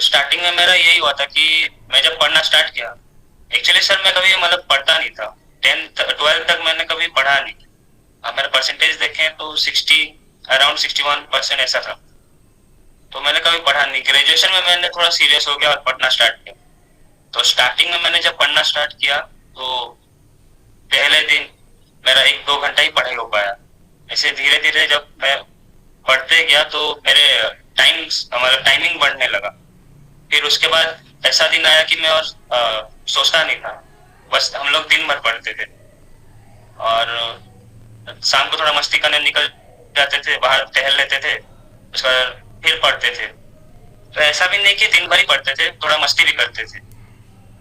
Starting में मेरा यही हुआ था कि मैं जब पढ़ना स्टार्ट किया, एक्चुअली सर मैं कभी मतलब पढ़ता नहीं था। 10th 12th तक मैंने कभी पढ़ा नहीं। अब मेरा परसेंटेज देखें तो 61% ऐसा था। तो मैंने कभी पढ़ा नहीं। ग्रेजुएशन में मैंने थोड़ा सीरियस हो गया और पढ़ना स्टार्ट किया। तो स्टार्टिंग में मैंने जब पढ़ना स्टार्ट किया तो पहले दिन मेरा 1-2 घंटा ही पढ़ाई हो पाया। ऐसे धीरे धीरे जब मैं पढ़ते गया तो मेरे हमारा टाइमिंग बढ़ने लगा। फिर उसके बाद ऐसा दिन आया कि मैं और सोचता नहीं था, बस हम लोग दिन भर पढ़ते थे और शाम को थोड़ा मस्ती करने निकल जाते थे, बाहर टहल लेते थे, उसके बाद फिर पढ़ते थे। तो ऐसा भी नहीं कि दिन भर ही पढ़ते थे, थोड़ा मस्ती भी करते थे।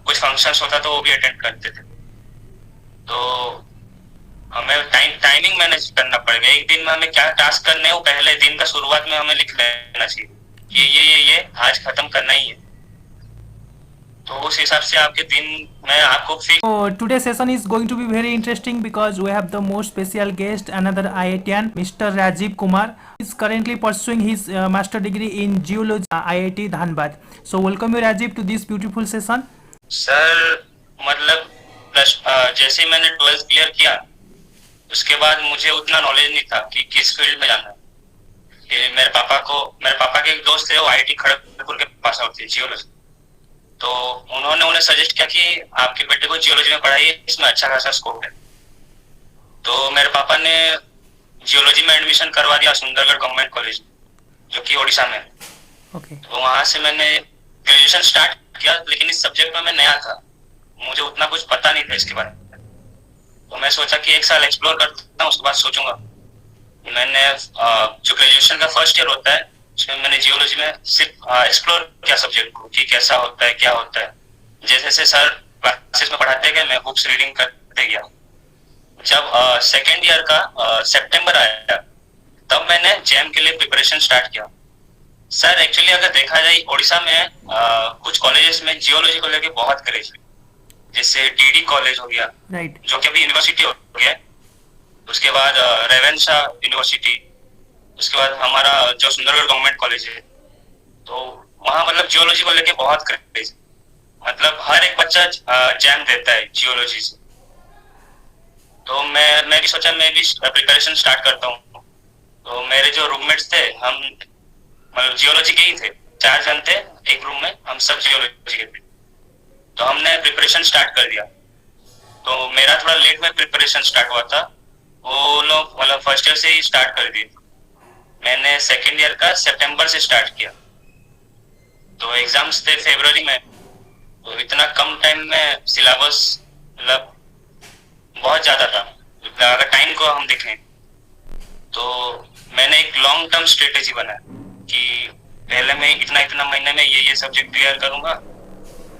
कुछ फंक्शंस होता तो वो भी अटेंड करते थे। तो हमें टाइमिंग मैनेज करना पड़ेगा। एक दिन में हमें क्या टास्क करने हैं वो पहले दिन का शुरुआत में हमें लिख लेना चाहिए कि ये आज खत्म करना ही है। तो उस हिसाब से आपके दिन में आपको fix. So today's session is going to be very interesting because we have the most special guest, another IITian, Mr. Rajiv Kumar. He is currently pursuing his master degree in geology, IIT Dhanbad. So welcome you, Rajiv, to this beautiful session. Sir मतलब जैसे ही मैंने 12th clear किया उसके बाद मुझे उतना knowledge नहीं था कि किस फील्ड में जाना है। कि मेरे पापा के एक दोस्त थे, वो आईआईटी खड़गपुर के पास आउट थे जियोलॉजी। तो उन्होंने उन्हें सजेस्ट किया कि आपके बेटे को जियोलॉजी में पढ़ाइए, इसमें अच्छा खासा स्कोप है। तो मेरे पापा ने जियोलॉजी में एडमिशन करवा दिया सुंदरगढ़ गवर्नमेंट कॉलेज, जो कि ओडिशा में। Okay. तो वहां से मैंने ग्रेजुएशन स्टार्ट किया, लेकिन इस सब्जेक्ट में मैं नया था, मुझे उतना कुछ पता नहीं था इसके बारे में। तो मैं सोचा कि एक साल एक्सप्लोर करता हूँ, उसके बाद सोचूंगा। मैंने जो ग्रेजुएशन का फर्स्ट ईयर होता है उसमें मैंने जियोलॉजी में सिर्फ एक्सप्लोर किया सब्जेक्ट को कि कैसा होता है, क्या होता है। जैसे जैसे सर क्लासेस में पढ़ाते गए मैं बुक्स रीडिंग करते गया। जब सेकेंड ईयर का सितंबर आया तब मैंने जैम के लिए प्रिपरेशन स्टार्ट किया। सर एक्चुअली अगर देखा जाए उड़ीसा में कुछ कॉलेजेस में जियोलॉजी को लेके बहुत क्रेज है, जैसे डीडी कॉलेज हो गया, Right. जो कि अभी यूनिवर्सिटी हो गया। उसके बाद रेवेन्शा यूनिवर्सिटी, उसके बाद हमारा जो सुंदरगढ़ गवर्नमेंट कॉलेज है। तो वहाँ मतलब जियोलॉजी को लेके बहुत क्रेज है, मतलब हर एक बच्चा जैम देता है जियोलॉजी से। तो मैं भी सोचा मैं भी प्रिपरेशन स्टार्ट करता हूँ। तो मेरे जो रूममेट्स थे हम मतलब जियोलॉजी के ही थे, 4 जन थे एक रूम में, हम सब जियोलॉजी के थे। तो हमने प्रिपरेशन स्टार्ट कर दिया। तो मेरा थोड़ा लेट में प्रिपरेशन स्टार्ट हुआ था, वो लोग मतलब फर्स्ट ईयर से ही स्टार्ट कर दिए। मैंने सेकेंड ईयर का सितंबर से स्टार्ट किया। तो एग्जाम्स थे फरवरी में। तो इतना कम टाइम में सिलेबस मतलब बहुत ज्यादा था। अगर टाइम को हम देखें तो मैंने एक लॉन्ग टर्म स्ट्रेटेजी बनाया कि पहले मैं इतना महीने में ये सब्जेक्ट क्लियर करूंगा,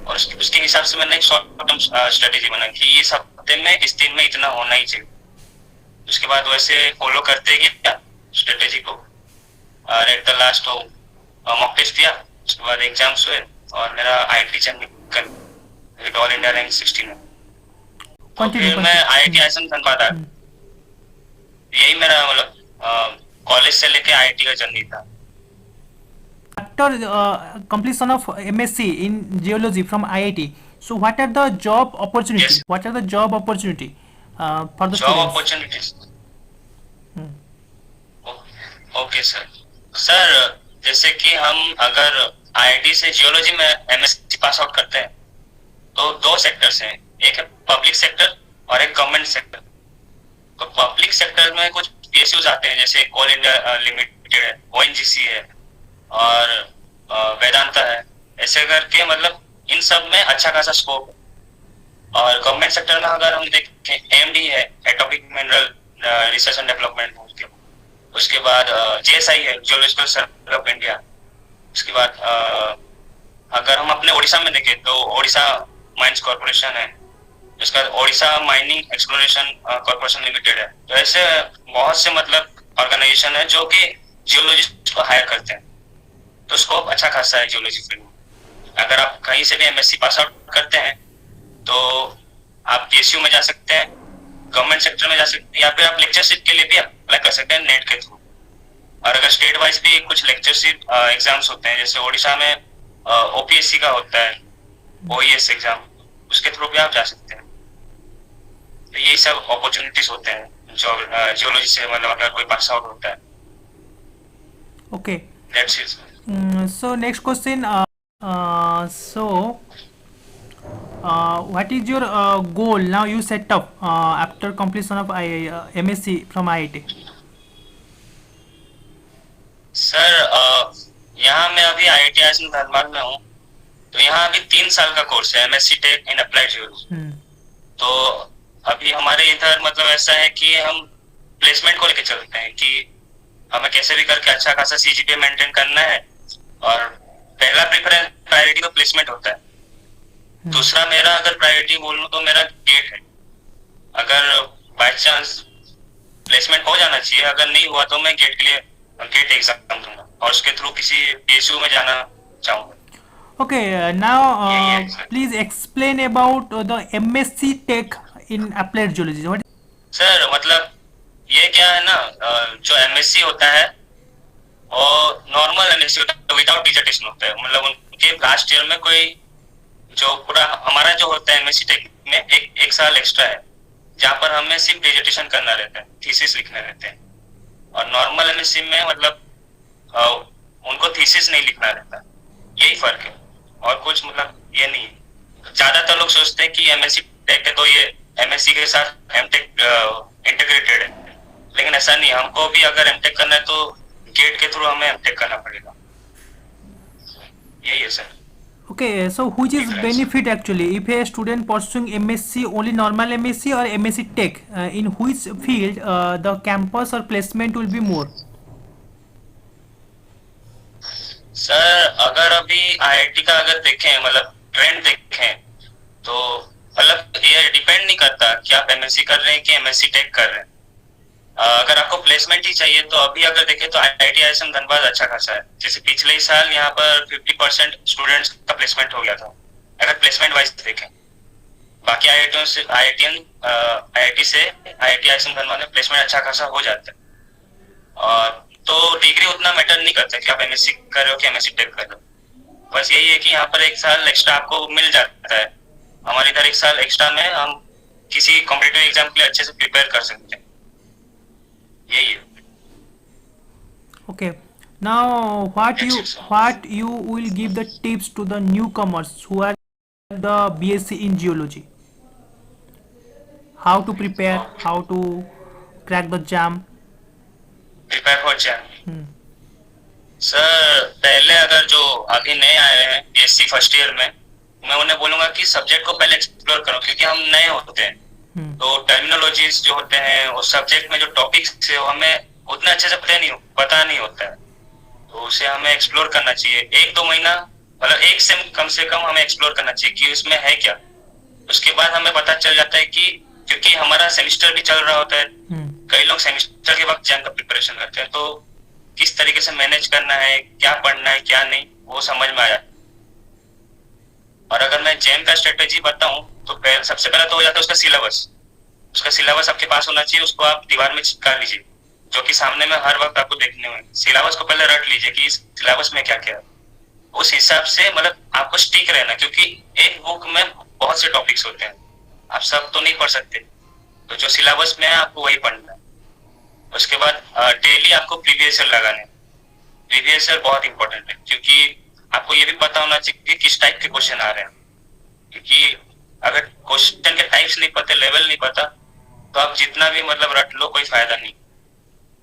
और उसके हिसाब से मैंने एक शॉर्ट टर्म स्ट्रेटेजी बनाई कि इस हफ्ते में इस दिन में इतना होना ही चाहिए। उसके बाद वैसे फॉलो करते गया स्ट्रेटेजी को, और at the last mock test दिया। उसके बाद एग्जाम्स हुए और मेरा आईआईटी चैन निकल ऑल इंडिया रैंक 16 में। तो फिर मैं आईआईटी आईएसएम धनबाद आया। यही मेरा मतलब कॉलेज से लेके आईआईटी का जर्नी था। After completion of MSc in geology from IIT, so what are the job opportunities? Yes. What are the job opportunity for the job students? Opportunities. Hmm. Okay sir जैसे कि हम अगर IIT से geology में MSc pass out करते हैं तो 2 sectors हैं, एक है पब्लिक सेक्टर और एक गवर्नमेंट सेक्टर। तो पब्लिक सेक्टर में कुछ पीएसयूज आते हैं, जैसे कोल इंडिया लिमिटेड है, ओएनजीसी है और वेदांता है। ऐसे करके मतलब इन सब में अच्छा खासा स्कोप है। और गवर्नमेंट सेक्टर में अगर हम देखें एमडी है, atomic mineral research and development. उसके बाद जेएसआई है, जियोलॉजिकल सर्वे ऑफ इंडिया। उसके बाद अगर हम अपने ओडिशा में देखें तो ओडिशा माइंस कॉर्पोरेशन है। उसके बाद Odisha mining exploration corporation limited है। तो ऐसे बहुत से मतलब ऑर्गेनाइजेशन है जो कि जियोलॉजिस्ट को हायर करते हैं। तो स्कोप अच्छा खासा है जियोलॉजी फील्ड में। अगर आप कहीं से भी एमएससी पास आउट करते हैं तो आप पीएसयू में जा सकते हैं, गवर्नमेंट सेक्टर में जा सकते हैं, या फिर आप लेक्चरशिप के लिए भी अप्लाई कर सकते हैं नेट के थ्रू। और अगर स्टेट वाइज भी कुछ लेक्चरशिप एग्जाम्स होते हैं, जैसे ओडिशा में ओपीएससी का होता है, ओईएस एग्जाम, उसके थ्रू भी आप जा सकते हैं। तो यही सब अपॉर्चुनिटीज होते हैं जो जियोलॉजी से मतलब अगर कोई पास आउट होता है। Okay. That's it. So next question. So what is your goal now you set up after completion of MSc from IIT? Sir यहाँ मैं अभी IIT आईएसएम धनबाद में हूँ। तो यहाँ अभी 3 साल का कोर्स है, MSc tech in applied geology. तो अभी हमारे इधर मतलब ऐसा है कि हम प्लेसमेंट को लेकर चलते हैं कि हमें कैसे भी करके अच्छा खासा सीजीपीए मेंटेन करना है, और पहला प्रेफरेंस प्रायोरिटी तो प्लेसमेंट होता है। दूसरा मेरा अगर प्रायोरिटी बोलूँ तो मेरा गेट है। अगर बाय चांस प्लेसमेंट हो जाना चाहिए, अगर नहीं हुआ तो मैं गेट के लिए गेट एग्जाम दूंगा और उसके थ्रू किसी पीएसयू में जाना चाहूंगा। Okay, now please explain about the MSc Tech in Applied Geology. What? Sir मतलब ये क्या है ना, जो एमएससी होता है और नॉर्मल एमएससी होता है विदाउट डिजर्टेशन होता है। मतलब उनके लास्ट ईयर में कोई जो पूरा हमारा जो होता है एमएससी टेक में एक साल एक्स्ट्रा है, जहाँ पर हमें सिर्फ डिजर्टेशन करना रहता है, थीसिस लिखने रहते हैं। और नॉर्मल एमएससी में मतलब उनको थीसिस नहीं लिखना रहता। यही फर्क है और कुछ मतलब ये नहीं है। ज्यादातर लोग सोचते हैं कि एमएससी टेक है तो ये एमएससी के साथ एमटेक इंटीग्रेटेड है, लेकिन ऐसा नहीं। हमको भी अगर एमटेक करना है तो गेट के थ्रू हमें एमटेक करना पड़ेगा। यही है sir. Okay, so which is benefit actually if a student pursuing MSc only normal MSc or MSc Tech, in which field the campus or placement will be more? Sir अगर अभी IIT का अगर देखें मतलब ट्रेंड देखें तो मतलब ये डिपेंड नहीं करता कि आप एमएससी कर रहे हैं कि एमएससी टेक कर रहे हैं। अगर आपको प्लेसमेंट ही चाहिए तो अभी अगर देखें तो आईआईटी आईएसएम धनबाद अच्छा खासा है। जैसे पिछले ही साल यहाँ पर 50% स्टूडेंट्स का प्लेसमेंट हो गया था, अगर प्लेसमेंट वाइज देखें। बाकी आईआईटी से आईआईटी आईएसएम धनबाद में प्लेसमेंट अच्छा खासा हो जाता है। और तो डिग्री उतना मैटर नहीं करता कि आप एमएससी कर रहे हो कि एमएससी टेक कर रहे हो। बस यही है कि यहाँ पर एक साल एक्स्ट्रा आपको मिल जाता है। हमारे इधर एक साल एक्स्ट्रा में हम किसी कॉम्पिटिटिव एग्जाम के लिए अच्छे से प्रिपेयर कर सकते हैं। यही है। Okay, now what you will give the tips to the newcomers who are the BSc in geology? How to prepare, how to crack the jam? Prepare हो जाए सर। पहले अगर जो अभी नए आए हैं बीएससी फर्स्ट ईयर में, मैं उन्हें बोलूंगा कि सब्जेक्ट को पहले एक्सप्लोर करो, क्योंकि हम नए होते हैं। तो टर्मिनोलॉजीज जो होते हैं उस सब्जेक्ट में जो टॉपिक्स है वो हमें उतना अच्छे से पता नहीं होता है। तो उसे हमें एक्सप्लोर करना चाहिए 1-2 महीना, मतलब एक सेम कम से कम हमें एक्सप्लोर करना चाहिए कि उसमें है क्या। उसके बाद हमें पता चल जाता है कि क्योंकि हमारा सेमिस्टर भी चल रहा होता है, कई लोग सेमिस्टर के वक्त जैम का प्रिपरेशन करते हैं, तो किस तरीके से मैनेज करना है, क्या पढ़ना है क्या नहीं, वो समझ में आया। और अगर मैं जैम का स्ट्रेटेजी बताऊं तो सबसे पहले तो हो जाता है उसका सिलेबस। उसका सिलेबस आपके पास होना चाहिए, उसको आप दीवार में चिपका लीजिए, जो कि सामने में हर वक्त आपको देखने होंगे। सिलेबस को पहले रट लीजिए कि इस सिलेबस में क्या क्या है, उस हिसाब से मतलब आपको स्टिक रहना, क्योंकि एक बुक में बहुत से टॉपिक्स होते हैं, आप सब तो नहीं पढ़ सकते। तो जो सिलेबस में है आपको वही पढ़ना है। उसके बाद डेली आपको प्रीवियस ईयर लगाने। प्रीवियस ईयर बहुत इंपॉर्टेंट है, क्योंकि आपको ये भी पता होना चाहिए कि किस टाइप के क्वेश्चन आ रहे हैं। क्योंकि अगर क्वेश्चन के टाइप्स नहीं पता, लेवल नहीं पता, तो आप जितना भी मतलब रट लो कोई फायदा नहीं।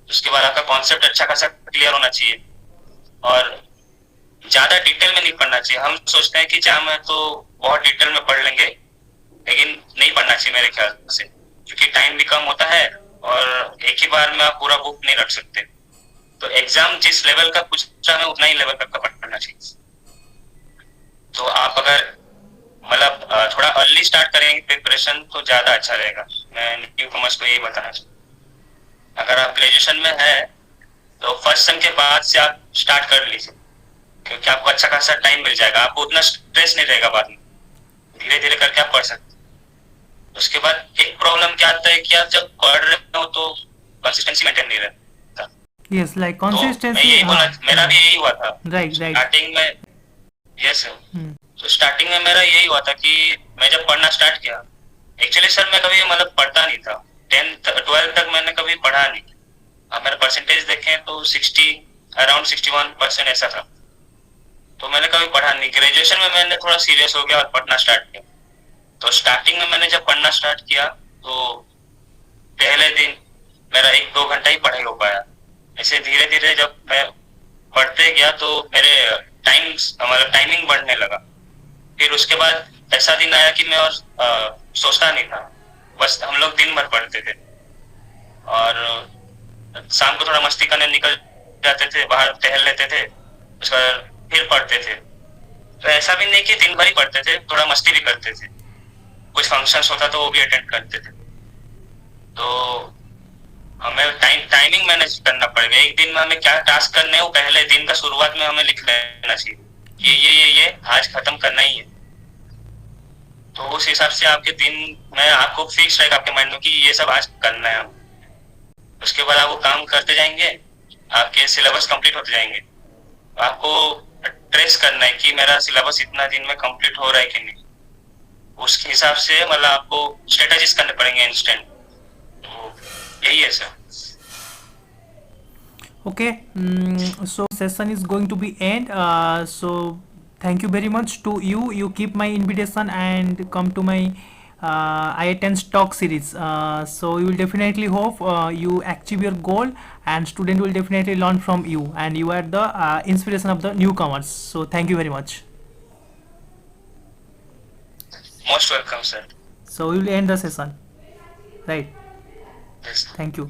उसके बाद आपका कॉन्सेप्ट अच्छा खासा क्लियर होना चाहिए और ज्यादा डिटेल में नहीं पढ़ना चाहिए। हम सोचते हैं कि जैम है तो बहुत डिटेल में पढ़ लेंगे, लेकिन नहीं पढ़ना चाहिए मेरे ख्याल से, क्योंकि टाइम भी कम होता है और एक ही बार में आप पूरा बुक नहीं रख सकते। तो एग्जाम जिस लेवल का पूछ रहा है उतना ही लेवल का पढ़ना चाहिए। तो आप अगर मतलब थोड़ा अर्ली स्टार्ट करेंगे प्रिपरेशन तो ज्यादा अच्छा रहेगा। मैं न्यू कॉमर्स को यही बताना चाहूँ। अगर आप ग्रेजुएशन में है तो फर्स्ट सेम के बाद से आप स्टार्ट कर लीजिए, क्योंकि आपको अच्छा खासा टाइम मिल जाएगा, आपको उतना स्ट्रेस नहीं रहेगा बाद में, धीरे धीरे करके आप पढ़ सकते हैं। उसके बाद एक प्रॉब्लम क्या आता है कि आप जब पढ़ रहे हो तो कंसिस्टेंसी मेंटेन नहीं रहता। Yes, like consistency. तो मैं यही बोला, मेरा भी यही हुआ था। Right. स्टार्टिंग में यस सर। हम्म, तो स्टार्टिंग में मेरा यही हुआ था कि मैं जब पढ़ना स्टार्ट किया, एक्चुअली सर मैं कभी मतलब पढ़ता नहीं था। 10th 12th तक मैंने कभी पढ़ा नहीं। अब मेरा परसेंटेज देखें तो 61% ऐसा था। तो मैंने कभी पढ़ा नहीं। ग्रेजुएशन में मैंने थोड़ा सीरियस हो गया और पढ़ना स्टार्ट किया। तो स्टार्टिंग में मैंने जब पढ़ना स्टार्ट किया तो पहले दिन मेरा 1-2 घंटा ही पढ़ाई हो पाया। ऐसे धीरे धीरे जब मैं पढ़ते गया तो मेरे हमारा टाइमिंग बढ़ने लगा। फिर उसके बाद ऐसा दिन आया कि मैं और सोचता नहीं था, बस हम लोग दिन भर पढ़ते थे और शाम को थोड़ा मस्ती करने निकल जाते थे, बाहर टहल लेते थे, उसके बाद फिर पढ़ते थे। तो ऐसा भी नहीं कि दिन भर ही पढ़ते थे, थोड़ा मस्ती भी करते थे। कुछ फंक्शंस होता तो वो भी अटेंड करते थे। तो हमें टाइमिंग मैनेज करना पड़ेगा। एक दिन में हमें क्या टास्क करने हैं वो पहले दिन का शुरुआत में हमें लिख लेना चाहिए कि ये आज खत्म करना ही है। तो उस हिसाब से आपके दिन में आपको फिक्स रहेगा आपके माइंड में कि ये सब आज करना है। उसके बाद आप वो काम करते जाएंगे, आपके सिलेबस कंप्लीट होते जाएंगे। आपको ट्रेस करना है कि मेरा सिलेबस इतना दिन में कंप्लीट हो रहा है कि नहीं। उसके हिसाब से मतलब आपको स्ट्रेटेजीज करने पड़ेंगे इंस्टेंट। तो यही है sir. okay. So session is going to be end. So thank you very much to you. You keep my invitation and come to my I10 talk series. So you will definitely hope you achieve your goal, and student will definitely learn from you, and you are the inspiration of the newcomers. So thank you very much. Most welcome sir. So we will end the session, right? Yes. Thank you.